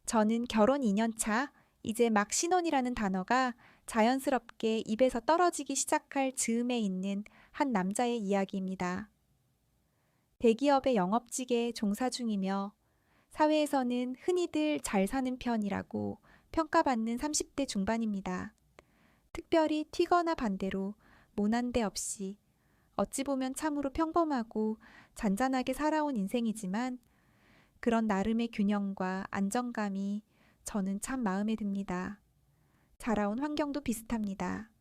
저는 결혼 2년 차, 이제 막 신혼이라는 단어가 자연스럽게 입에서 떨어지기 시작할 즈음에 있는 한 남자의 이야기입니다. 대기업의 영업직에 종사 중이며 사회에서는 흔히들 잘 사는 편이라고 평가받는 30대 중반입니다. 특별히 튀거나 반대로 모난 데 없이 어찌 보면 참으로 평범하고 잔잔하게 살아온 인생이지만 그런 나름의 균형과 안정감이 저는 참 마음에 듭니다. 자라온 환경도 비슷합니다.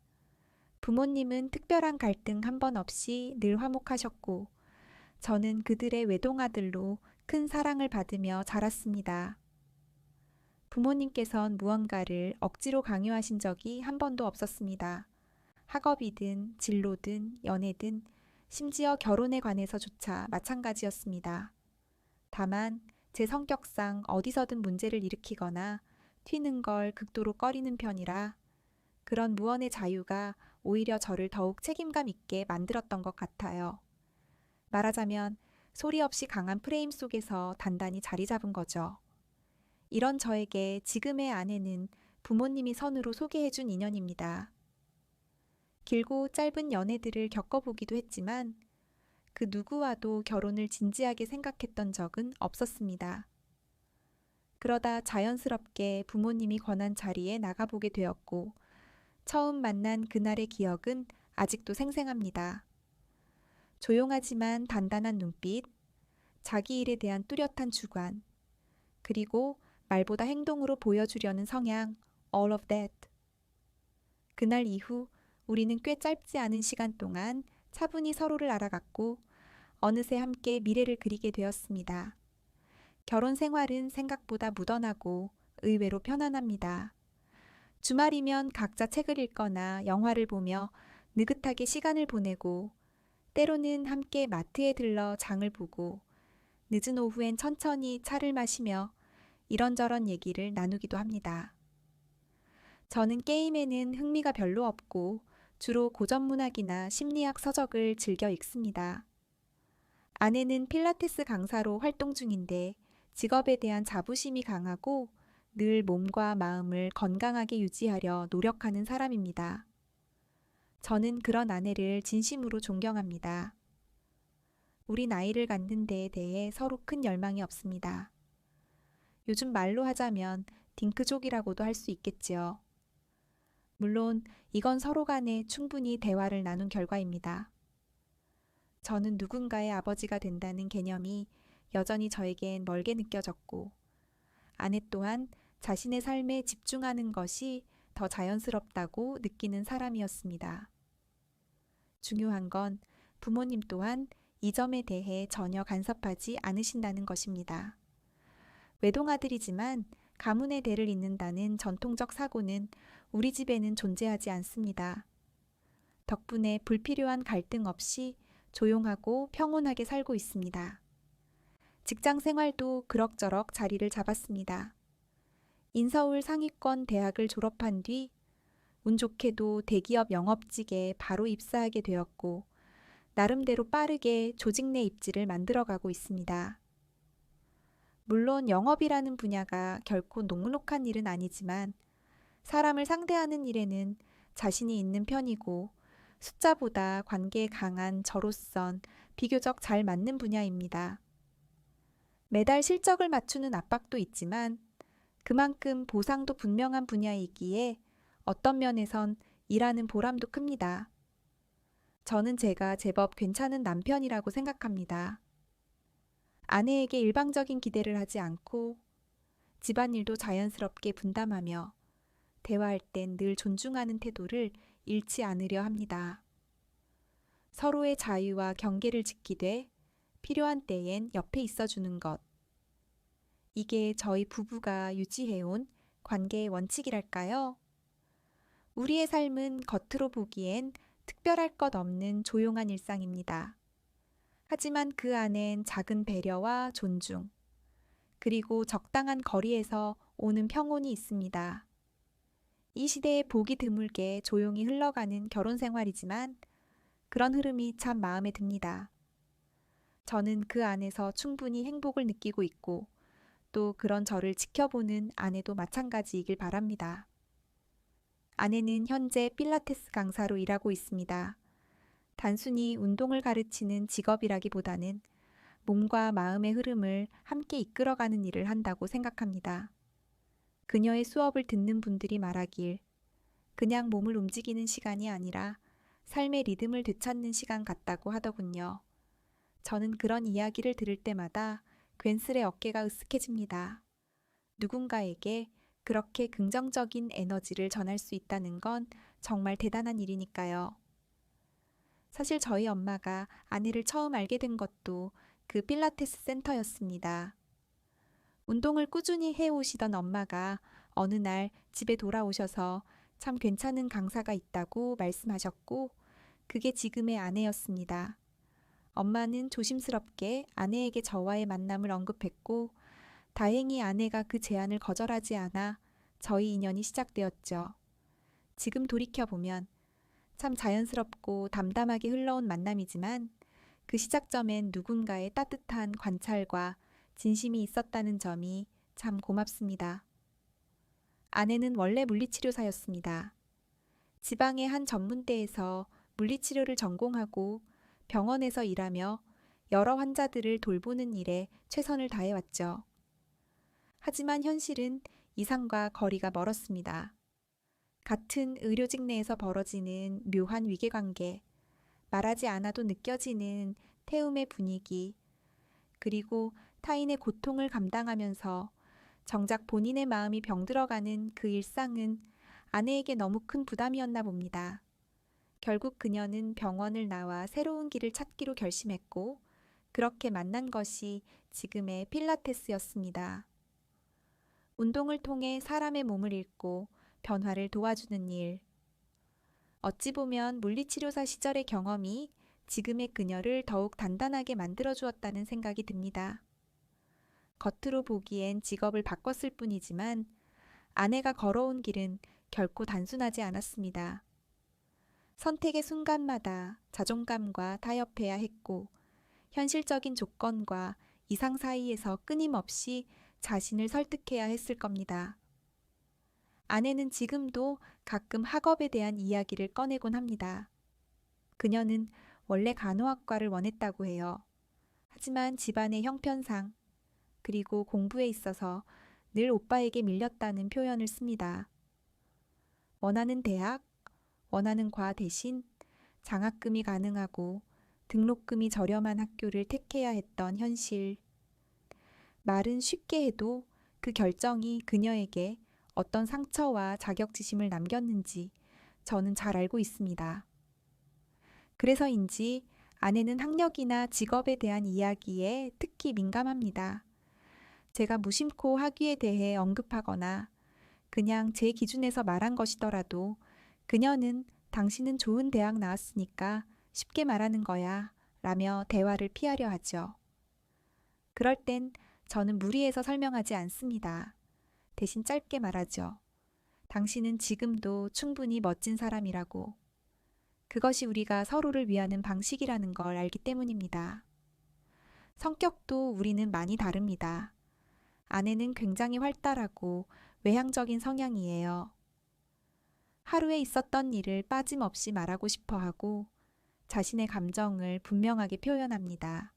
부모님은 특별한 갈등 한 번 없이 늘 화목하셨고 저는 그들의 외동아들로 큰 사랑을 받으며 자랐습니다. 부모님께선 무언가를 억지로 강요하신 적이 한 번도 없었습니다. 학업이든 진로든 연애든 심지어 결혼에 관해서조차 마찬가지였습니다. 다만 제 성격상 어디서든 문제를 일으키거나 튀는 걸 극도로 꺼리는 편이라 그런 무언의 자유가 오히려 저를 더욱 책임감 있게 만들었던 것 같아요. 말하자면 소리 없이 강한 프레임 속에서 단단히 자리 잡은 거죠. 이런 저에게 지금의 아내는 부모님이 선으로 소개해준 인연입니다. 길고 짧은 연애들을 겪어보기도 했지만 그 누구와도 결혼을 진지하게 생각했던 적은 없었습니다. 그러다 자연스럽게 부모님이 권한 자리에 나가보게 되었고 처음 만난 그날의 기억은 아직도 생생합니다. 조용하지만 단단한 눈빛, 자기 일에 대한 뚜렷한 주관, 그리고 말보다 행동으로 보여주려는 성향, all of that. 그날 이후 우리는 꽤 짧지 않은 시간 동안 차분히 서로를 알아갔고 어느새 함께 미래를 그리게 되었습니다. 결혼 생활은 생각보다 무던하고 의외로 편안합니다. 주말이면 각자 책을 읽거나 영화를 보며 느긋하게 시간을 보내고 때로는 함께 마트에 들러 장을 보고 늦은 오후엔 천천히 차를 마시며 이런저런 얘기를 나누기도 합니다. 저는 게임에는 흥미가 별로 없고 주로 고전문학이나 심리학 서적을 즐겨 읽습니다. 아내는 필라테스 강사로 활동 중인데 직업에 대한 자부심이 강하고 늘 몸과 마음을 건강하게 유지하려 노력하는 사람입니다. 저는 그런 아내를 진심으로 존경합니다. 우리 나이를 갖는 데에 대해 서로 큰 열망이 없습니다. 요즘 말로 하자면 딩크족이라고도 할 수 있겠지요. 물론 이건 서로 간에 충분히 대화를 나눈 결과입니다. 저는 누군가의 아버지가 된다는 개념이 여전히 저에겐 멀게 느껴졌고 아내 또한 자신의 삶에 집중하는 것이 더 자연스럽다고 느끼는 사람이었습니다. 중요한 건 부모님 또한 이 점에 대해 전혀 간섭하지 않으신다는 것입니다. 외동아들이지만 가문의 대를 잇는다는 전통적 사고는 우리 집에는 존재하지 않습니다. 덕분에 불필요한 갈등 없이 조용하고 평온하게 살고 있습니다. 직장 생활도 그럭저럭 자리를 잡았습니다. 인서울 상위권 대학을 졸업한 뒤 운 좋게도 대기업 영업직에 바로 입사하게 되었고 나름대로 빠르게 조직 내 입지를 만들어가고 있습니다. 물론 영업이라는 분야가 결코 녹록한 일은 아니지만 사람을 상대하는 일에는 자신이 있는 편이고 숫자보다 관계에 강한 저로선 비교적 잘 맞는 분야입니다. 매달 실적을 맞추는 압박도 있지만 그만큼 보상도 분명한 분야이기에 어떤 면에선 일하는 보람도 큽니다. 저는 제가 제법 괜찮은 남편이라고 생각합니다. 아내에게 일방적인 기대를 하지 않고 집안일도 자연스럽게 분담하며 대화할 땐 늘 존중하는 태도를 잃지 않으려 합니다. 서로의 자유와 경계를 지키되 필요한 때엔 옆에 있어주는 것. 이게 저희 부부가 유지해온 관계의 원칙이랄까요? 우리의 삶은 겉으로 보기엔 특별할 것 없는 조용한 일상입니다. 하지만 그 안엔 작은 배려와 존중, 그리고 적당한 거리에서 오는 평온이 있습니다. 이 시대에 보기 드물게 조용히 흘러가는 결혼 생활이지만 그런 흐름이 참 마음에 듭니다. 저는 그 안에서 충분히 행복을 느끼고 있고 또 그런 저를 지켜보는 아내도 마찬가지이길 바랍니다. 아내는 현재 필라테스 강사로 일하고 있습니다. 단순히 운동을 가르치는 직업이라기보다는 몸과 마음의 흐름을 함께 이끌어가는 일을 한다고 생각합니다. 그녀의 수업을 듣는 분들이 말하길 그냥 몸을 움직이는 시간이 아니라 삶의 리듬을 되찾는 시간 같다고 하더군요. 저는 그런 이야기를 들을 때마다 괜스레 어깨가 으쓱해집니다. 누군가에게 그렇게 긍정적인 에너지를 전할 수 있다는 건 정말 대단한 일이니까요. 사실 저희 엄마가 아내를 처음 알게 된 것도 그 필라테스 센터였습니다. 운동을 꾸준히 해오시던 엄마가 어느 날 집에 돌아오셔서 참 괜찮은 강사가 있다고 말씀하셨고, 그게 지금의 아내였습니다. 엄마는 조심스럽게 아내에게 저와의 만남을 언급했고, 다행히 아내가 그 제안을 거절하지 않아 저희 인연이 시작되었죠. 지금 돌이켜보면 참 자연스럽고 담담하게 흘러온 만남이지만 그 시작점엔 누군가의 따뜻한 관찰과 진심이 있었다는 점이 참 고맙습니다. 아내는 원래 물리치료사였습니다. 지방의 한 전문대에서 물리치료를 전공하고 병원에서 일하며 여러 환자들을 돌보는 일에 최선을 다해왔죠. 하지만 현실은 이상과 거리가 멀었습니다. 같은 의료직 내에서 벌어지는 묘한 위계관계, 말하지 않아도 느껴지는 태움의 분위기, 그리고 타인의 고통을 감당하면서 정작 본인의 마음이 병들어가는 그 일상은 아내에게 너무 큰 부담이었나 봅니다. 결국 그녀는 병원을 나와 새로운 길을 찾기로 결심했고, 그렇게 만난 것이 지금의 필라테스였습니다. 운동을 통해 사람의 몸을 읽고 변화를 도와주는 일. 어찌 보면 물리치료사 시절의 경험이 지금의 그녀를 더욱 단단하게 만들어주었다는 생각이 듭니다. 겉으로 보기엔 직업을 바꿨을 뿐이지만 아내가 걸어온 길은 결코 단순하지 않았습니다. 선택의 순간마다 자존감과 타협해야 했고, 현실적인 조건과 이상 사이에서 끊임없이 자신을 설득해야 했을 겁니다. 아내는 지금도 가끔 학업에 대한 이야기를 꺼내곤 합니다. 그녀는 원래 간호학과를 원했다고 해요. 하지만 집안의 형편상, 그리고 공부에 있어서 늘 오빠에게 밀렸다는 표현을 씁니다. 원하는 대학, 원하는 과 대신 장학금이 가능하고 등록금이 저렴한 학교를 택해야 했던 현실. 말은 쉽게 해도 그 결정이 그녀에게 어떤 상처와 자격지심을 남겼는지 저는 잘 알고 있습니다. 그래서인지 아내는 학력이나 직업에 대한 이야기에 특히 민감합니다. 제가 무심코 학위에 대해 언급하거나 그냥 제 기준에서 말한 것이더라도 그녀는 당신은 좋은 대학 나왔으니까 쉽게 말하는 거야 라며 대화를 피하려 하죠. 그럴 땐 저는 무리해서 설명하지 않습니다. 대신 짧게 말하죠. 당신은 지금도 충분히 멋진 사람이라고. 그것이 우리가 서로를 위하는 방식이라는 걸 알기 때문입니다. 성격도 우리는 많이 다릅니다. 아내는 굉장히 활달하고 외향적인 성향이에요. 하루에 있었던 일을 빠짐없이 말하고 싶어 하고 자신의 감정을 분명하게 표현합니다.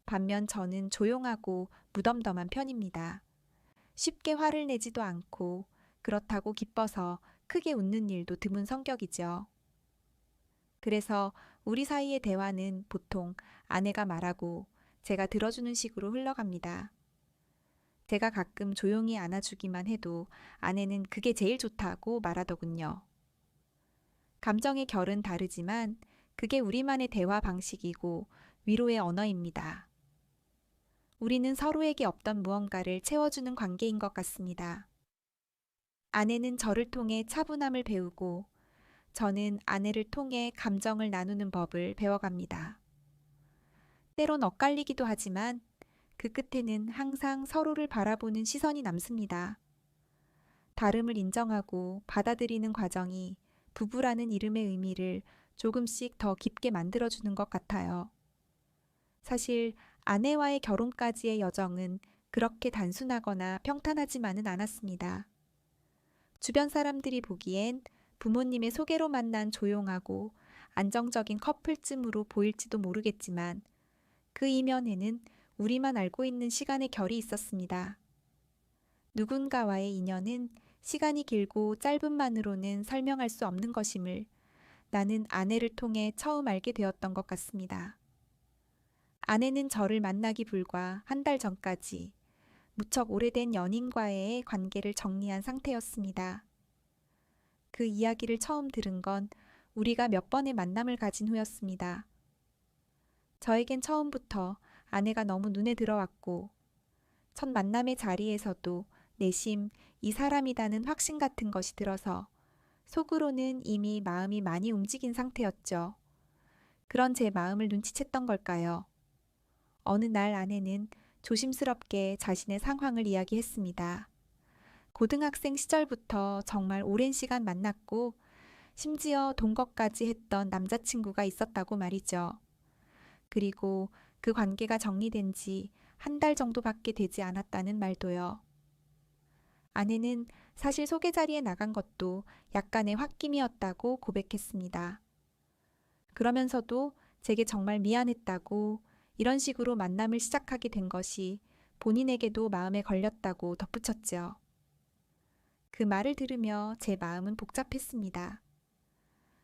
반면 저는 조용하고 무덤덤한 편입니다. 쉽게 화를 내지도 않고 그렇다고 기뻐서 크게 웃는 일도 드문 성격이죠. 그래서 우리 사이의 대화는 보통 아내가 말하고 제가 들어주는 식으로 흘러갑니다. 제가 가끔 조용히 안아주기만 해도 아내는 그게 제일 좋다고 말하더군요. 감정의 결은 다르지만 그게 우리만의 대화 방식이고 위로의 언어입니다. 우리는 서로에게 없던 무언가를 채워주는 관계인 것 같습니다. 아내는 저를 통해 차분함을 배우고 저는 아내를 통해 감정을 나누는 법을 배워갑니다. 때론 엇갈리기도 하지만 그 끝에는 항상 서로를 바라보는 시선이 남습니다. 다름을 인정하고 받아들이는 과정이 부부라는 이름의 의미를 조금씩 더 깊게 만들어주는 것 같아요. 사실 아내와의 결혼까지의 여정은 그렇게 단순하거나 평탄하지만은 않았습니다. 주변 사람들이 보기엔 부모님의 소개로 만난 조용하고 안정적인 커플쯤으로 보일지도 모르겠지만 그 이면에는 우리만 알고 있는 시간의 결이 있었습니다. 누군가와의 인연은 시간이 길고 짧음만으로는 설명할 수 없는 것임을 나는 아내를 통해 처음 알게 되었던 것 같습니다. 아내는 저를 만나기 불과 한 달 전까지 무척 오래된 연인과의 관계를 정리한 상태였습니다. 그 이야기를 처음 들은 건 우리가 몇 번의 만남을 가진 후였습니다. 저에겐 처음부터 아내가 너무 눈에 들어왔고 첫 만남의 자리에서도 내심 이 사람이라는 확신 같은 것이 들어서 속으로는 이미 마음이 많이 움직인 상태였죠. 그런 제 마음을 눈치챘던 걸까요? 어느 날 아내는 조심스럽게 자신의 상황을 이야기했습니다. 고등학생 시절부터 정말 오랜 시간 만났고 심지어 동거까지 했던 남자친구가 있었다고 말이죠. 그리고 그 관계가 정리된 지 한 달 정도밖에 되지 않았다는 말도요. 아내는 사실 소개 자리에 나간 것도 약간의 홧김이었다고 고백했습니다. 그러면서도 제게 정말 미안했다고 이런 식으로 만남을 시작하게 된 것이 본인에게도 마음에 걸렸다고 덧붙였죠. 그 말을 들으며 제 마음은 복잡했습니다.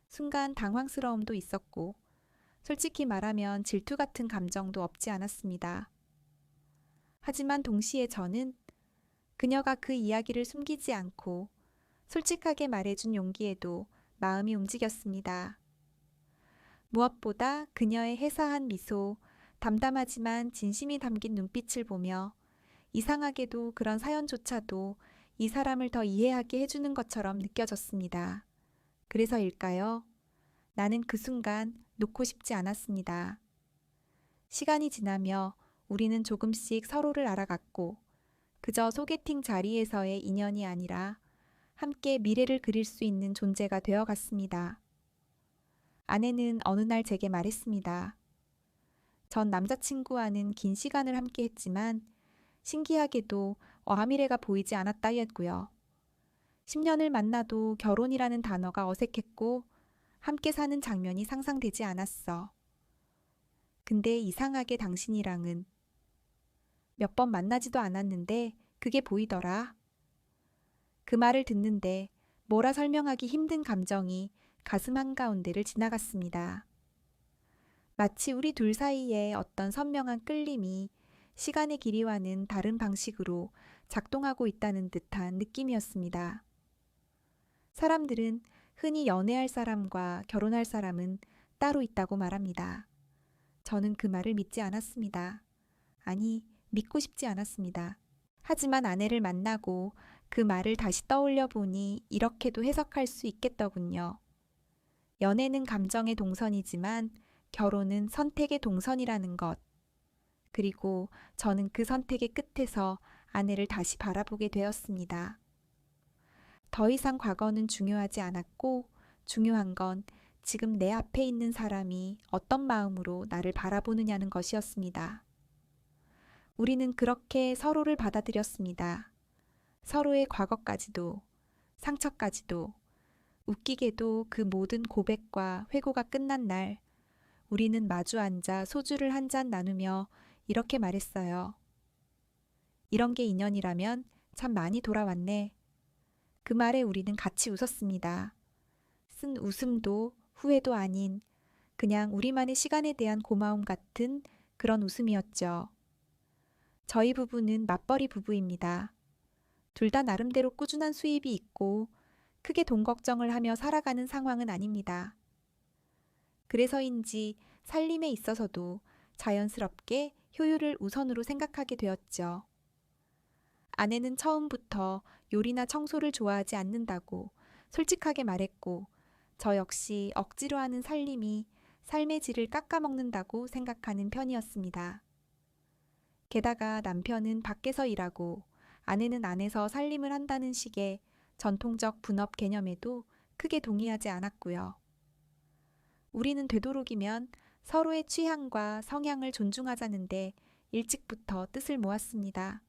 순간 당황스러움도 있었고 솔직히 말하면 질투 같은 감정도 없지 않았습니다. 하지만 동시에 저는 그녀가 그 이야기를 숨기지 않고 솔직하게 말해준 용기에도 마음이 움직였습니다. 무엇보다 그녀의 해사한 미소, 담담하지만 진심이 담긴 눈빛을 보며 이상하게도 그런 사연조차도 이 사람을 더 이해하게 해주는 것처럼 느껴졌습니다. 그래서일까요? 나는 그 순간 놓고 싶지 않았습니다. 시간이 지나며 우리는 조금씩 서로를 알아갔고 그저 소개팅 자리에서의 인연이 아니라 함께 미래를 그릴 수 있는 존재가 되어갔습니다. 아내는 어느 날 제게 말했습니다. 전 남자친구와는 긴 시간을 함께 했지만 신기하게도 어하미래가 보이지 않았다 했고요. 10년을 만나도 결혼이라는 단어가 어색했고 함께 사는 장면이 상상되지 않았어. 근데 이상하게 당신이랑은 몇 번 만나지도 않았는데 그게 보이더라. 그 말을 듣는데 뭐라 설명하기 힘든 감정이 가슴 한가운데를 지나갔습니다. 마치 우리 둘 사이에 어떤 선명한 끌림이 시간의 길이와는 다른 방식으로 작동하고 있다는 듯한 느낌이었습니다. 사람들은 흔히 연애할 사람과 결혼할 사람은 따로 있다고 말합니다. 저는 그 말을 믿지 않았습니다. 아니, 믿고 싶지 않았습니다. 하지만 아내를 만나고 그 말을 다시 떠올려 보니 이렇게도 해석할 수 있겠더군요. 연애는 감정의 동선이지만 결혼은 선택의 동선이라는 것. 그리고 저는 그 선택의 끝에서 아내를 다시 바라보게 되었습니다. 더 이상 과거는 중요하지 않았고 중요한 건 지금 내 앞에 있는 사람이 어떤 마음으로 나를 바라보느냐는 것이었습니다. 우리는 그렇게 서로를 받아들였습니다. 서로의 과거까지도, 상처까지도, 웃기게도 그 모든 고백과 회고가 끝난 날, 우리는 마주 앉아 소주를 한 잔 나누며 이렇게 말했어요. 이런 게 인연이라면 참 많이 돌아왔네. 그 말에 우리는 같이 웃었습니다. 쓴 웃음도 후회도 아닌 그냥 우리만의 시간에 대한 고마움 같은 그런 웃음이었죠. 저희 부부는 맞벌이 부부입니다. 둘 다 나름대로 꾸준한 수입이 있고 크게 돈 걱정을 하며 살아가는 상황은 아닙니다. 그래서인지 살림에 있어서도 자연스럽게 효율을 우선으로 생각하게 되었죠. 아내는 처음부터 요리나 청소를 좋아하지 않는다고 솔직하게 말했고 저 역시 억지로 하는 살림이 삶의 질을 깎아먹는다고 생각하는 편이었습니다. 게다가 남편은 밖에서 일하고 아내는 안에서 살림을 한다는 식의 전통적 분업 개념에도 크게 동의하지 않았고요. 우리는 되도록이면 서로의 취향과 성향을 존중하자는데 일찍부터 뜻을 모았습니다.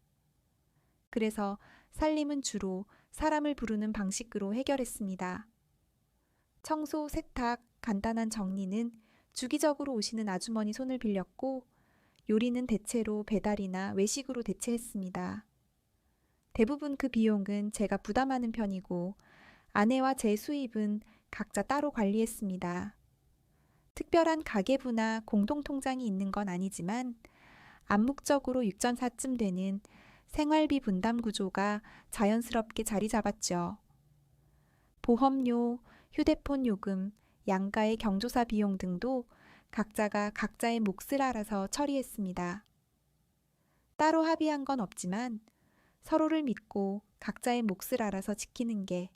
그래서 살림은 주로 사람을 부르는 방식으로 해결했습니다. 청소, 세탁, 간단한 정리는 주기적으로 오시는 아주머니 손을 빌렸고 요리는 대체로 배달이나 외식으로 대체했습니다. 대부분 그 비용은 제가 부담하는 편이고 아내와 제 수입은 각자 따로 관리했습니다. 특별한 가계부나 공동통장이 있는 건 아니지만 암묵적으로 6.4쯤 되는 생활비 분담 구조가 자연스럽게 자리 잡았죠. 보험료, 휴대폰 요금, 양가의 경조사 비용 등도 각자가 각자의 몫을 알아서 처리했습니다. 따로 합의한 건 없지만 서로를 믿고 각자의 몫을 알아서 지키는 게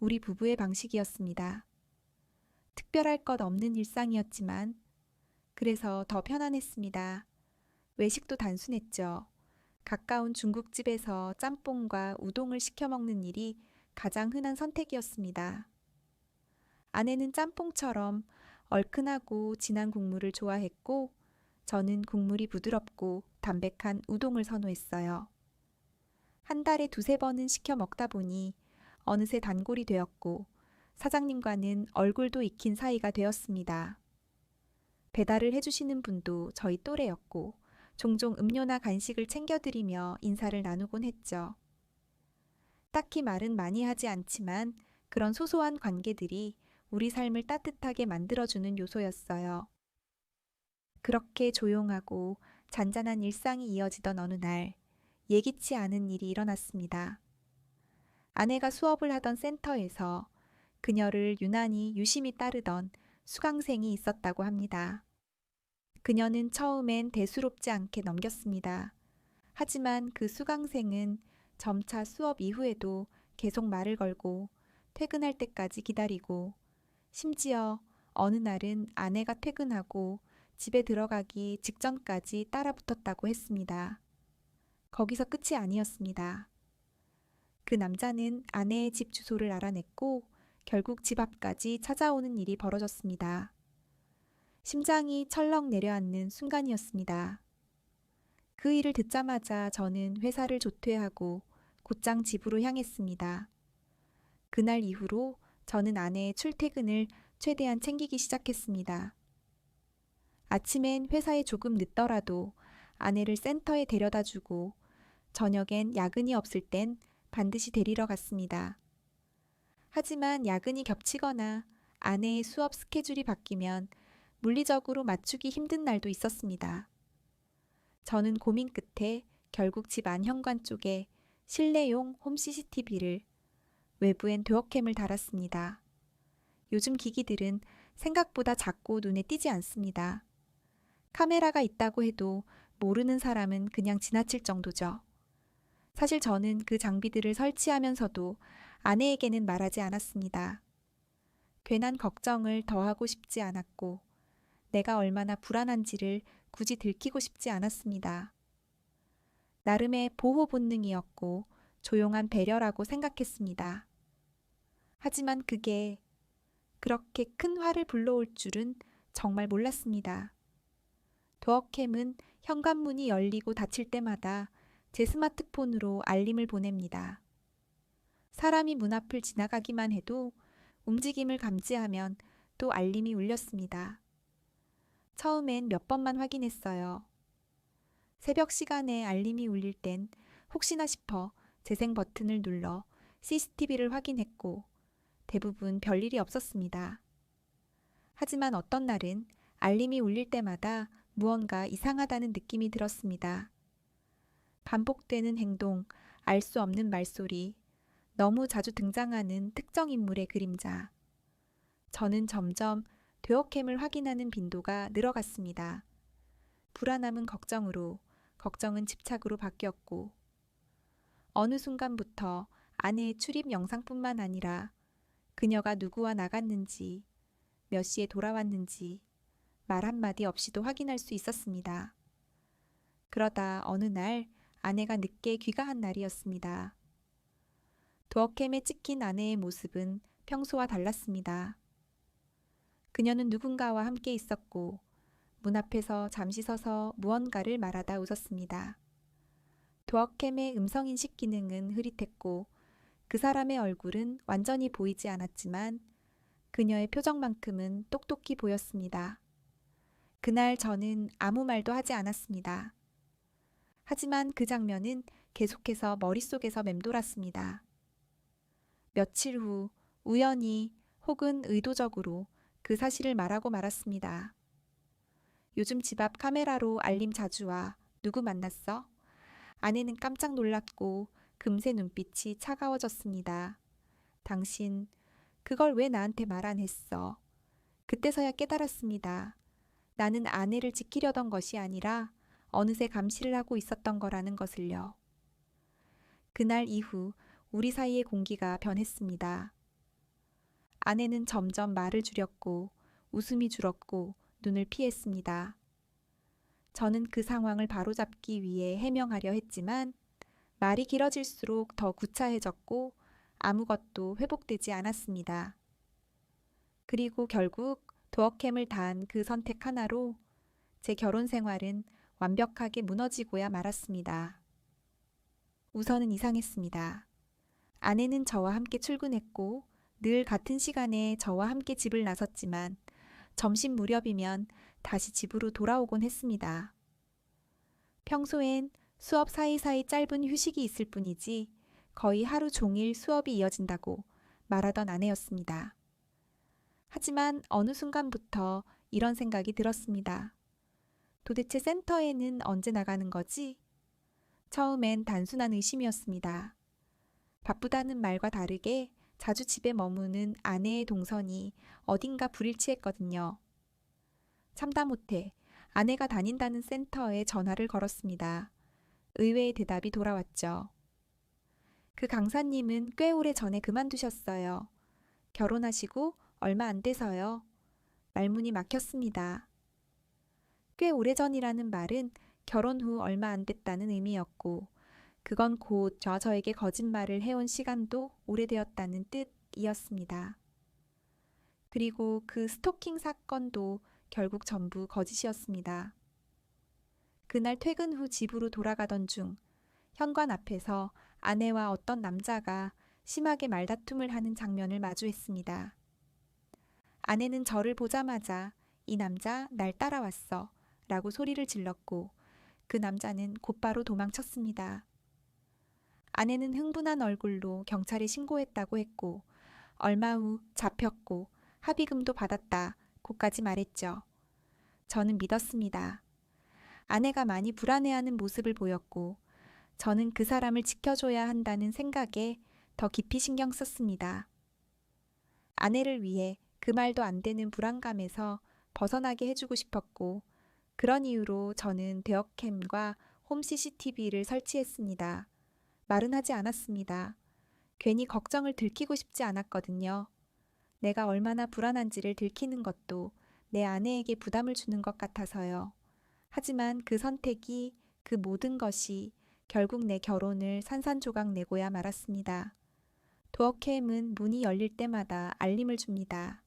우리 부부의 방식이었습니다. 특별할 것 없는 일상이었지만 그래서 더 편안했습니다. 외식도 단순했죠. 가까운 중국집에서 짬뽕과 우동을 시켜 먹는 일이 가장 흔한 선택이었습니다. 아내는 짬뽕처럼 얼큰하고 진한 국물을 좋아했고 저는 국물이 부드럽고 담백한 우동을 선호했어요. 한 달에 2~3번은 시켜 먹다 보니 어느새 단골이 되었고 사장님과는 얼굴도 익힌 사이가 되었습니다. 배달을 해주시는 분도 저희 또래였고 종종 음료나 간식을 챙겨드리며 인사를 나누곤 했죠. 딱히 말은 많이 하지 않지만 그런 소소한 관계들이 우리 삶을 따뜻하게 만들어주는 요소였어요. 그렇게 조용하고 잔잔한 일상이 이어지던 어느 날 예기치 않은 일이 일어났습니다. 아내가 수업을 하던 센터에서 그녀를 유심히 따르던 수강생이 있었다고 합니다. 그녀는 처음엔 대수롭지 않게 넘겼습니다. 하지만 그 수강생은 점차 수업 이후에도 계속 말을 걸고 퇴근할 때까지 기다리고 심지어 어느 날은 아내가 퇴근하고 집에 들어가기 직전까지 따라붙었다고 했습니다. 거기서 끝이 아니었습니다. 그 남자는 아내의 집 주소를 알아냈고 결국 집 앞까지 찾아오는 일이 벌어졌습니다. 심장이 철렁 내려앉는 순간이었습니다. 그 일을 듣자마자 저는 회사를 조퇴하고 곧장 집으로 향했습니다. 그날 이후로 저는 아내의 출퇴근을 최대한 챙기기 시작했습니다. 아침엔 회사에 조금 늦더라도 아내를 센터에 데려다 주고 저녁엔 야근이 없을 땐 반드시 데리러 갔습니다. 하지만 야근이 겹치거나 아내의 수업 스케줄이 바뀌면 물리적으로 맞추기 힘든 날도 있었습니다. 저는 고민 끝에 결국 집 안 현관 쪽에 실내용 홈 CCTV를 외부엔 도어캠을 달았습니다. 요즘 기기들은 생각보다 작고 눈에 띄지 않습니다. 카메라가 있다고 해도 모르는 사람은 그냥 지나칠 정도죠. 사실 저는 그 장비들을 설치하면서도 아내에게는 말하지 않았습니다. 괜한 걱정을 더하고 싶지 않았고 내가 얼마나 불안한지를 굳이 들키고 싶지 않았습니다. 나름의 보호 본능이었고 조용한 배려라고 생각했습니다. 하지만 그게 그렇게 큰 화를 불러올 줄은 정말 몰랐습니다. 도어캠은 현관문이 열리고 닫힐 때마다 제 스마트폰으로 알림을 보냅니다. 사람이 문 앞을 지나가기만 해도 움직임을 감지하면 또 알림이 울렸습니다. 처음엔 몇 번만 확인했어요. 새벽 시간에 알림이 울릴 땐 혹시나 싶어 재생 버튼을 눌러 CCTV를 확인했고 대부분 별일이 없었습니다. 하지만 어떤 날은 알림이 울릴 때마다 무언가 이상하다는 느낌이 들었습니다. 반복되는 행동, 알 수 없는 말소리, 너무 자주 등장하는 특정 인물의 그림자. 저는 점점 도어캠을 확인하는 빈도가 늘어갔습니다. 불안함은 걱정으로, 걱정은 집착으로 바뀌었고 어느 순간부터 아내의 출입 영상뿐만 아니라 그녀가 누구와 나갔는지, 몇 시에 돌아왔는지 말 한마디 없이도 확인할 수 있었습니다. 그러다 어느 날 아내가 늦게 귀가한 날이었습니다. 도어캠에 찍힌 아내의 모습은 평소와 달랐습니다. 그녀는 누군가와 함께 있었고 문 앞에서 잠시 서서 무언가를 말하다 웃었습니다. 도어캠의 음성인식 기능은 흐릿했고 그 사람의 얼굴은 완전히 보이지 않았지만 그녀의 표정만큼은 똑똑히 보였습니다. 그날 저는 아무 말도 하지 않았습니다. 하지만 그 장면은 계속해서 머릿속에서 맴돌았습니다. 며칠 후 우연히 혹은 의도적으로 그 사실을 말하고 말았습니다. 요즘 집 앞 카메라로 알림 자주 와. 누구 만났어? 아내는 깜짝 놀랐고 금세 눈빛이 차가워졌습니다. 당신, 그걸 왜 나한테 말 안 했어? 그때서야 깨달았습니다. 나는 아내를 지키려던 것이 아니라 어느새 감시를 하고 있었던 거라는 것을요. 그날 이후 우리 사이의 공기가 변했습니다. 아내는 점점 말을 줄였고 웃음이 줄었고 눈을 피했습니다. 저는 그 상황을 바로잡기 위해 해명하려 했지만 말이 길어질수록 더 구차해졌고 아무것도 회복되지 않았습니다. 그리고 결국 도어캠을 단 그 선택 하나로 제 결혼 생활은 완벽하게 무너지고야 말았습니다. 우선은 이상했습니다. 아내는 저와 함께 출근했고 늘 같은 시간에 저와 함께 집을 나섰지만 점심 무렵이면 다시 집으로 돌아오곤 했습니다. 평소엔 수업 사이사이 짧은 휴식이 있을 뿐이지 거의 하루 종일 수업이 이어진다고 말하던 아내였습니다. 하지만 어느 순간부터 이런 생각이 들었습니다. 도대체 센터에는 언제 나가는 거지? 처음엔 단순한 의심이었습니다. 바쁘다는 말과 다르게 자주 집에 머무는 아내의 동선이 어딘가 불일치했거든요. 참다 못해 아내가 다닌다는 센터에 전화를 걸었습니다. 의외의 대답이 돌아왔죠. 그 강사님은 꽤 오래 전에 그만두셨어요. 결혼하시고 얼마 안 돼서요. 말문이 막혔습니다. 꽤 오래전이라는 말은 결혼 후 얼마 안 됐다는 의미였고 그건 곧 저에게 거짓말을 해온 시간도 오래되었다는 뜻이었습니다. 그리고 그 스토킹 사건도 결국 전부 거짓이었습니다. 그날 퇴근 후 집으로 돌아가던 중 현관 앞에서 아내와 어떤 남자가 심하게 말다툼을 하는 장면을 마주했습니다. 아내는 저를 보자마자 이 남자 날 따라왔어 라고 소리를 질렀고 그 남자는 곧바로 도망쳤습니다. 아내는 흥분한 얼굴로 경찰에 신고했다고 했고 얼마 후 잡혔고 합의금도 받았다 고까지 말했죠. 저는 믿었습니다. 아내가 많이 불안해하는 모습을 보였고 저는 그 사람을 지켜줘야 한다는 생각에 더 깊이 신경 썼습니다. 아내를 위해 그 말도 안 되는 불안감에서 벗어나게 해주고 싶었고 그런 이유로 저는 데어캠과 홈 CCTV를 설치했습니다. 말은 하지 않았습니다. 괜히 걱정을 들키고 싶지 않았거든요. 내가 얼마나 불안한지를 들키는 것도 내 아내에게 부담을 주는 것 같아서요. 하지만 그 선택이, 그 모든 것이 결국 내 결혼을 산산조각 내고야 말았습니다. 도어캠은 문이 열릴 때마다 알림을 줍니다.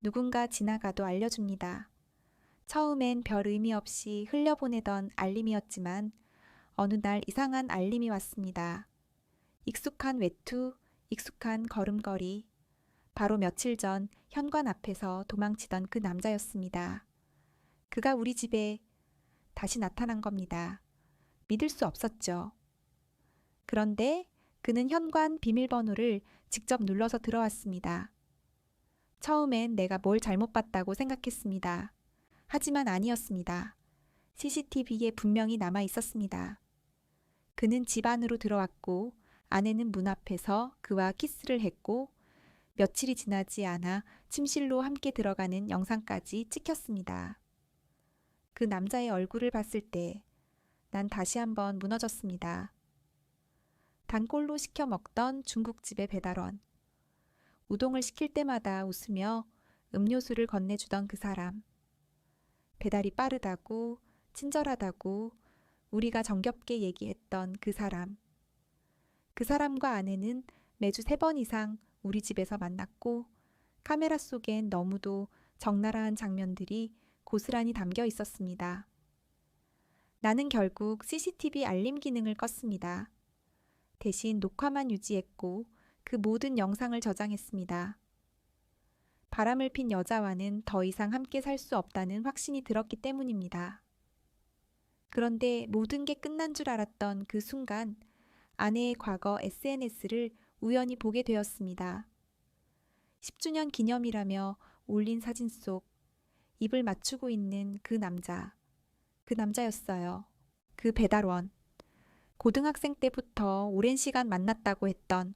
누군가 지나가도 알려줍니다. 처음엔 별 의미 없이 흘려보내던 알림이었지만 어느 날 이상한 알림이 왔습니다. 익숙한 외투, 익숙한 걸음걸이. 바로 며칠 전 현관 앞에서 도망치던 그 남자였습니다. 그가 우리 집에 다시 나타난 겁니다. 믿을 수 없었죠. 그런데 그는 현관 비밀번호를 직접 눌러서 들어왔습니다. 처음엔 내가 뭘 잘못 봤다고 생각했습니다. 하지만 아니었습니다. CCTV에 분명히 남아 있었습니다. 그는 집 안으로 들어왔고 아내는 문 앞에서 그와 키스를 했고 며칠이 지나지 않아 침실로 함께 들어가는 영상까지 찍혔습니다. 그 남자의 얼굴을 봤을 때 난 다시 한번 무너졌습니다. 단골로 시켜 먹던 중국집의 배달원. 우동을 시킬 때마다 웃으며 음료수를 건네주던 그 사람. 배달이 빠르다고, 친절하다고 우리가 정겹게 얘기했던 그 사람. 그 사람과 아내는 매주 3번 이상 우리 집에서 만났고 카메라 속엔 너무도 적나라한 장면들이 고스란히 담겨 있었습니다. 나는 결국 CCTV 알림 기능을 껐습니다. 대신 녹화만 유지했고 그 모든 영상을 저장했습니다. 바람을 핀 여자와는 더 이상 함께 살 수 없다는 확신이 들었기 때문입니다. 그런데 모든 게 끝난 줄 알았던 그 순간 아내의 과거 SNS를 우연히 보게 되었습니다. 10주년 기념이라며 올린 사진 속 입을 맞추고 있는 그 남자였어요. 그 배달원. 고등학생 때부터 오랜 시간 만났다고 했던,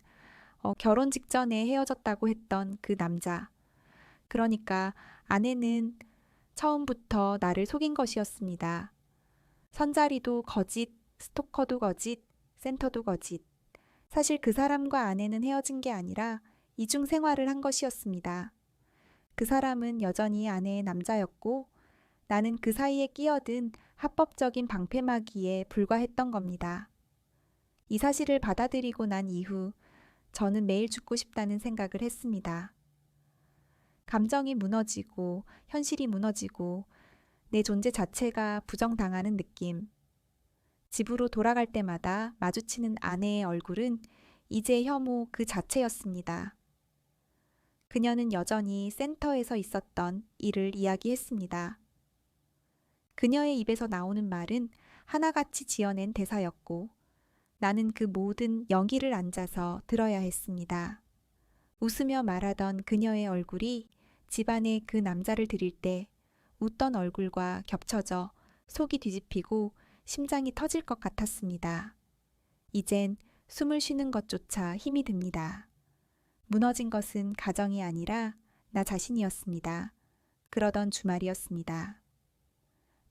결혼 직전에 헤어졌다고 했던 그 남자. 그러니까 아내는 처음부터 나를 속인 것이었습니다. 선자리도 거짓, 스토커도 거짓, 센터도 거짓. 사실 그 사람과 아내는 헤어진 게 아니라 이중 생활을 한 것이었습니다. 그 사람은 여전히 아내의 남자였고 나는 그 사이에 끼어든 합법적인 방패막이에 불과했던 겁니다. 이 사실을 받아들이고 난 이후 저는 매일 죽고 싶다는 생각을 했습니다. 감정이 무너지고 현실이 무너지고 내 존재 자체가 부정당하는 느낌. 집으로 돌아갈 때마다 마주치는 아내의 얼굴은 이제 혐오 그 자체였습니다. 그녀는 여전히 센터에서 있었던 일을 이야기했습니다. 그녀의 입에서 나오는 말은 하나같이 지어낸 대사였고 나는 그 모든 연기를 앉아서 들어야 했습니다. 웃으며 말하던 그녀의 얼굴이 집안에 그 남자를 들일 때 웃던 얼굴과 겹쳐져 속이 뒤집히고 심장이 터질 것 같았습니다. 이젠 숨을 쉬는 것조차 힘이 듭니다. 무너진 것은 가정이 아니라 나 자신이었습니다. 그러던 주말이었습니다.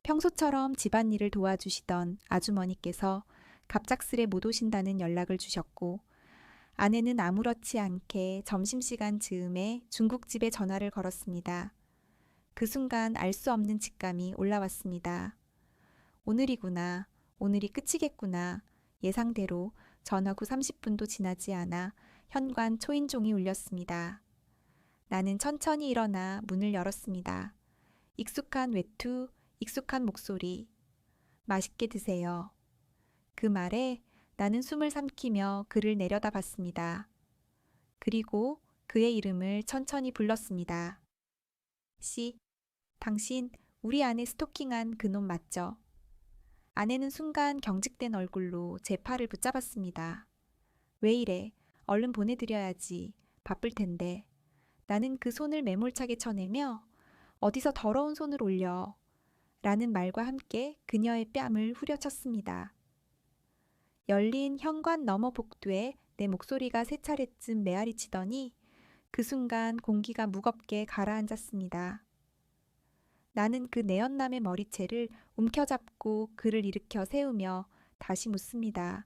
평소처럼 집안일을 도와주시던 아주머니께서 갑작스레 못 오신다는 연락을 주셨고 아내는 아무렇지 않게 점심시간 즈음에 중국집에 전화를 걸었습니다. 그 순간 알 수 없는 직감이 올라왔습니다. 오늘이구나. 오늘이 끝이겠구나. 예상대로 전화 후 30분도 지나지 않아 현관 초인종이 울렸습니다. 나는 천천히 일어나 문을 열었습니다. 익숙한 외투, 익숙한 목소리. 맛있게 드세요. 그 말에 나는 숨을 삼키며 그를 내려다봤습니다. 그리고 그의 이름을 천천히 불렀습니다. 씨, 당신 우리 아내 스토킹한 그놈 맞죠? 아내는 순간 경직된 얼굴로 제 팔을 붙잡았습니다. 왜 이래? 얼른 보내드려야지. 바쁠 텐데. 나는 그 손을 매몰차게 쳐내며 어디서 더러운 손을 올려. 라는 말과 함께 그녀의 뺨을 후려쳤습니다. 열린 현관 너머 복도에 내 목소리가 세 차례쯤 메아리치더니 그 순간 공기가 무겁게 가라앉았습니다. 나는 그 내연남의 머리채를 움켜잡고 그를 일으켜 세우며 다시 묻습니다.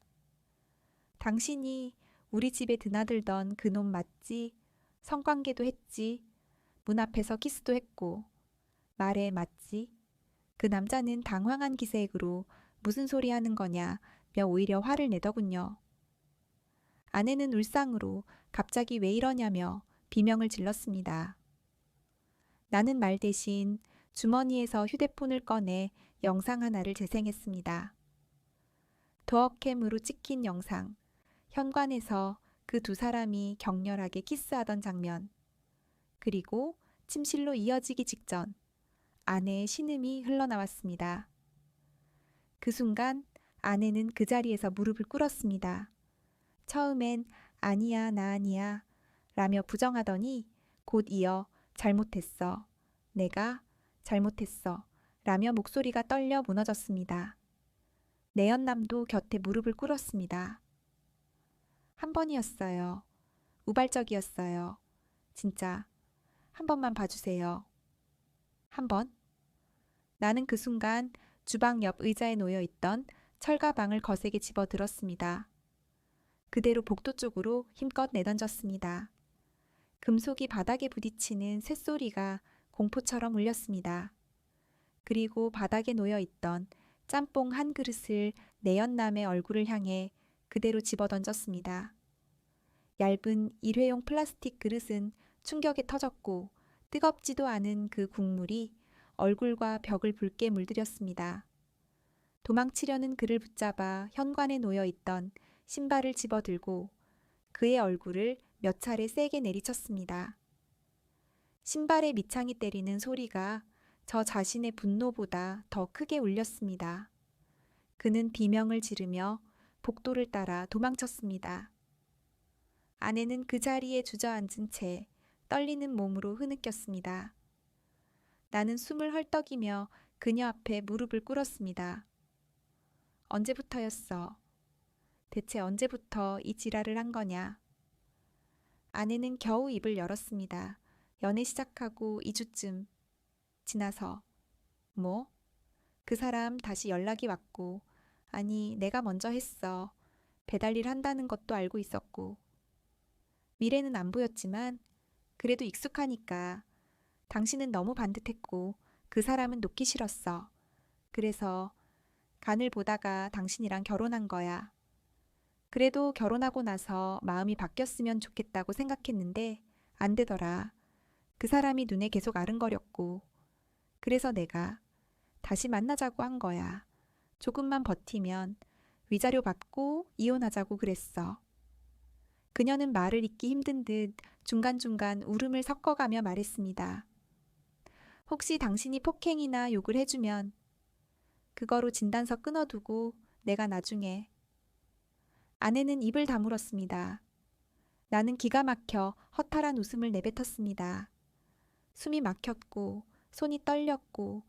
당신이 우리 집에 드나들던 그놈 맞지? 성관계도 했지? 문 앞에서 키스도 했고. 말해 맞지? 그 남자는 당황한 기색으로 무슨 소리 하는 거냐며 오히려 화를 내더군요. 아내는 울상으로 갑자기 왜 이러냐며 비명을 질렀습니다. 나는 말 대신 주머니에서 휴대폰을 꺼내 영상 하나를 재생했습니다. 도어캠으로 찍힌 영상, 현관에서 그 두 사람이 격렬하게 키스하던 장면, 그리고 침실로 이어지기 직전 아내의 신음이 흘러나왔습니다. 그 순간 아내는 그 자리에서 무릎을 꿇었습니다. 처음엔 아니야 나 아니야 라며 부정하더니 곧 이어 잘못했어. 내가 잘못했어. 라며 목소리가 떨려 무너졌습니다. 내연남도 곁에 무릎을 꿇었습니다. 한 번이었어요. 우발적이었어요. 진짜 한 번만 봐주세요. 한 번. 나는 그 순간 주방 옆 의자에 놓여 있던 철가방을 거세게 집어들었습니다. 그대로 복도 쪽으로 힘껏 내던졌습니다. 금속이 바닥에 부딪히는 쇳소리가 공포처럼 울렸습니다. 그리고 바닥에 놓여 있던 짬뽕 한 그릇을 내연남의 얼굴을 향해 그대로 집어던졌습니다. 얇은 일회용 플라스틱 그릇은 충격에 터졌고 뜨겁지도 않은 그 국물이 얼굴과 벽을 붉게 물들였습니다. 도망치려는 그를 붙잡아 현관에 놓여 있던 신발을 집어들고 그의 얼굴을 몇 차례 세게 내리쳤습니다. 신발에 밑창이 때리는 소리가 저 자신의 분노보다 더 크게 울렸습니다. 그는 비명을 지르며 복도를 따라 도망쳤습니다. 아내는 그 자리에 주저앉은 채 떨리는 몸으로 흐느꼈습니다. 나는 숨을 헐떡이며 그녀 앞에 무릎을 꿇었습니다. 언제부터였어? 대체 언제부터 이 지랄을 한 거냐? 아내는 겨우 입을 열었습니다. 연애 시작하고 2주쯤 지나서. 뭐? 그 사람 다시 연락이 왔고, 아니, 내가 먼저 했어. 배달일 한다는 것도 알고 있었고. 미래는 안 보였지만, 그래도 익숙하니까. 당신은 너무 반듯했고, 그 사람은 놓기 싫었어. 그래서 간을 보다가 당신이랑 결혼한 거야. 그래도 결혼하고 나서 마음이 바뀌었으면 좋겠다고 생각했는데, 안 되더라. 그 사람이 눈에 계속 아른거렸고, 그래서 내가 다시 만나자고 한 거야. 조금만 버티면 위자료 받고 이혼하자고 그랬어. 그녀는 말을 잇기 힘든 듯 중간중간 울음을 섞어가며 말했습니다. 혹시 당신이 폭행이나 욕을 해주면 그거로 진단서 끊어두고 내가 나중에. 아내는 입을 다물었습니다. 나는 기가 막혀 허탈한 웃음을 내뱉었습니다. 숨이 막혔고 손이 떨렸고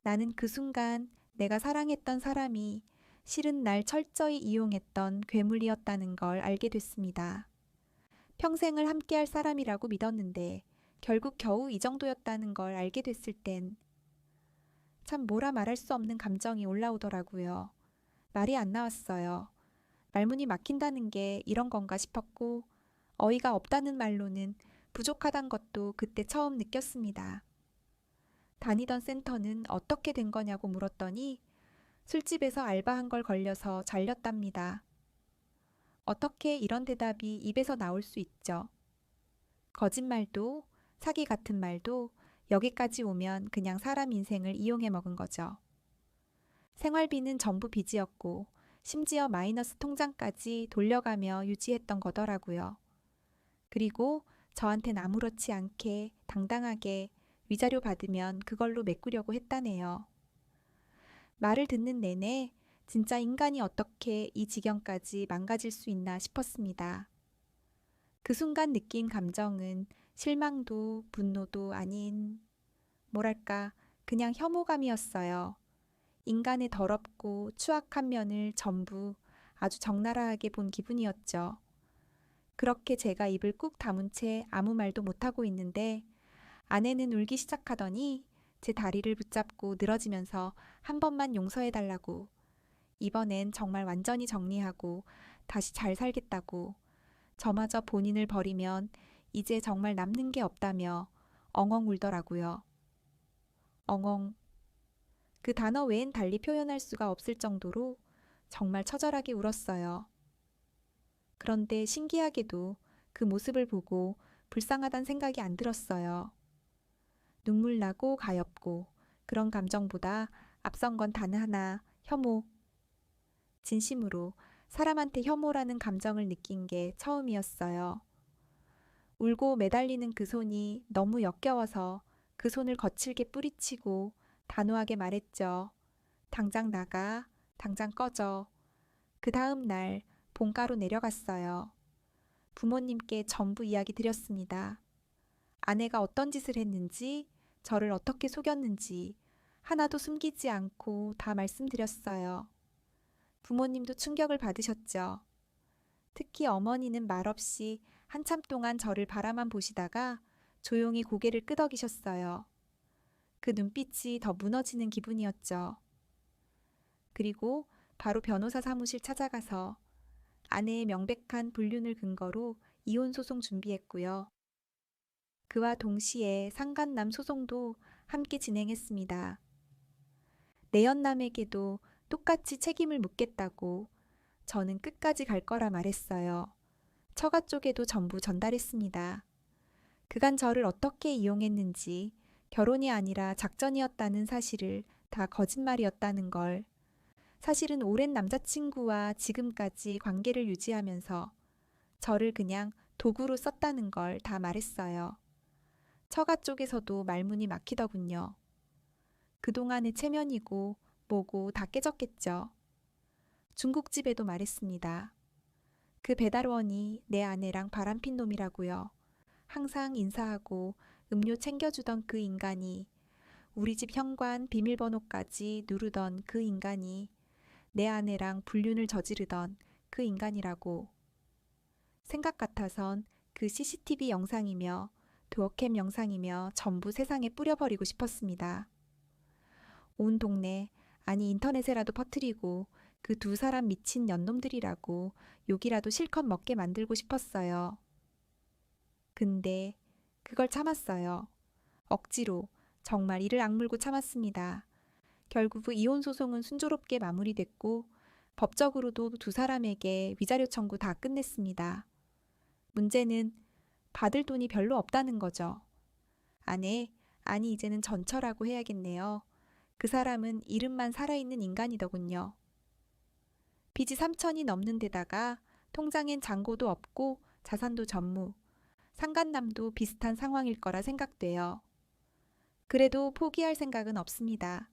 나는 그 순간 내가 사랑했던 사람이 실은 날 철저히 이용했던 괴물이었다는 걸 알게 됐습니다. 평생을 함께할 사람이라고 믿었는데 결국 겨우 이 정도였다는 걸 알게 됐을 땐 참 뭐라 말할 수 없는 감정이 올라오더라고요. 말이 안 나왔어요. 말문이 막힌다는 게 이런 건가 싶었고 어이가 없다는 말로는 부족하단 것도 그때 처음 느꼈습니다. 다니던 센터는 어떻게 된 거냐고 물었더니 술집에서 알바한 걸 걸려서 잘렸답니다. 어떻게 이런 대답이 입에서 나올 수 있죠? 거짓말도 사기 같은 말도 여기까지 오면 그냥 사람 인생을 이용해 먹은 거죠. 생활비는 전부 빚이었고 심지어 마이너스 통장까지 돌려가며 유지했던 거더라고요. 그리고 저한텐 아무렇지 않게 당당하게 위자료 받으면 그걸로 메꾸려고 했다네요. 말을 듣는 내내 진짜 인간이 어떻게 이 지경까지 망가질 수 있나 싶었습니다. 그 순간 느낀 감정은 실망도 분노도 아닌 뭐랄까 그냥 혐오감이었어요. 인간의 더럽고 추악한 면을 전부 아주 적나라하게 본 기분이었죠. 그렇게 제가 입을 꾹 다문 채 아무 말도 못하고 있는데 아내는 울기 시작하더니 제 다리를 붙잡고 늘어지면서 한 번만 용서해달라고 이번엔 정말 완전히 정리하고 다시 잘 살겠다고 저마저 본인을 버리면 이제 정말 남는 게 없다며 엉엉 울더라고요. 엉엉. 그 단어 외엔 달리 표현할 수가 없을 정도로 정말 처절하게 울었어요. 그런데 신기하게도 그 모습을 보고 불쌍하단 생각이 안 들었어요. 눈물 나고 가엾고 그런 감정보다 앞선 건 단 하나, 혐오. 진심으로 사람한테 혐오라는 감정을 느낀 게 처음이었어요. 울고 매달리는 그 손이 너무 역겨워서 그 손을 거칠게 뿌리치고 단호하게 말했죠. 당장 나가, 당장 꺼져. 그 다음 날 본가로 내려갔어요. 부모님께 전부 이야기 드렸습니다. 아내가 어떤 짓을 했는지, 저를 어떻게 속였는지 하나도 숨기지 않고 다 말씀드렸어요. 부모님도 충격을 받으셨죠. 특히 어머니는 말없이 한참 동안 저를 바라만 보시다가 조용히 고개를 끄덕이셨어요. 그 눈빛이 더 무너지는 기분이었죠. 그리고 바로 변호사 사무실 찾아가서 아내의 명백한 불륜을 근거로 이혼 소송 준비했고요. 그와 동시에 상간남 소송도 함께 진행했습니다. 내연남에게도 똑같이 책임을 묻겠다고 저는 끝까지 갈 거라 말했어요. 처가 쪽에도 전부 전달했습니다. 그간 저를 어떻게 이용했는지 결혼이 아니라 작전이었다는 사실을 다 거짓말이었다는 걸 사실은 오랜 남자친구와 지금까지 관계를 유지하면서 저를 그냥 도구로 썼다는 걸 다 말했어요. 처가 쪽에서도 말문이 막히더군요. 그동안의 체면이고 뭐고 다 깨졌겠죠. 중국집에도 말했습니다. 그 배달원이 내 아내랑 바람핀 놈이라고요. 항상 인사하고 음료 챙겨주던 그 인간이, 우리 집 현관 비밀번호까지 누르던 그 인간이, 내 아내랑 불륜을 저지르던 그 인간이라고. 생각 같아선 그 CCTV 영상이며 도어캠 영상이며 전부 세상에 뿌려버리고 싶었습니다. 온 동네, 아니 인터넷에라도 퍼뜨리고 그 두 사람 미친 년놈들이라고 욕이라도 실컷 먹게 만들고 싶었어요. 근데 그걸 참았어요. 억지로, 정말 이를 악물고 참았습니다. 결국 이혼 소송은 순조롭게 마무리됐고 법적으로도 두 사람에게 위자료 청구 다 끝냈습니다. 문제는 받을 돈이 별로 없다는 거죠. 아니 이제는 전처라고 해야겠네요. 그 사람은 이름만 살아있는 인간이더군요. 빚이 3천이 넘는 데다가 통장엔 잔고도 없고 자산도 전무, 상간남도 비슷한 상황일 거라 생각돼요. 그래도 포기할 생각은 없습니다.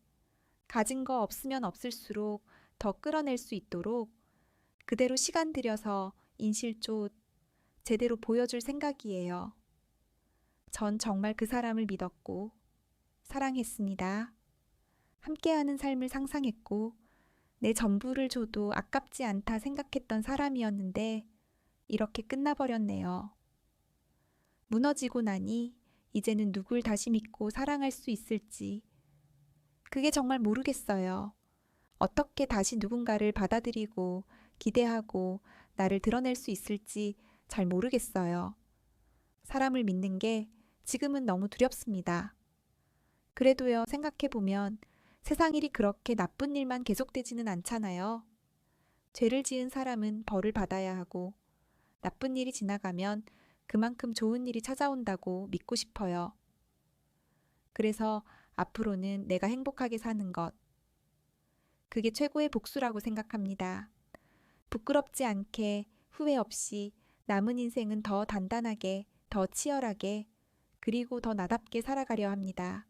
가진 거 없으면 없을수록 더 끌어낼 수 있도록 그대로 시간 들여서 인실조 제대로 보여줄 생각이에요. 전 정말 그 사람을 믿었고 사랑했습니다. 함께하는 삶을 상상했고 내 전부를 줘도 아깝지 않다 생각했던 사람이었는데 이렇게 끝나버렸네요. 무너지고 나니 이제는 누굴 다시 믿고 사랑할 수 있을지 그게 정말 모르겠어요. 어떻게 다시 누군가를 받아들이고 기대하고 나를 드러낼 수 있을지 잘 모르겠어요. 사람을 믿는 게 지금은 너무 두렵습니다. 그래도요, 생각해보면 세상 일이 그렇게 나쁜 일만 계속되지는 않잖아요. 죄를 지은 사람은 벌을 받아야 하고 나쁜 일이 지나가면 그만큼 좋은 일이 찾아온다고 믿고 싶어요. 그래서 앞으로는 내가 행복하게 사는 것. 그게 최고의 복수라고 생각합니다. 부끄럽지 않게 후회 없이 남은 인생은 더 단단하게, 더 치열하게, 그리고 더 나답게 살아가려 합니다.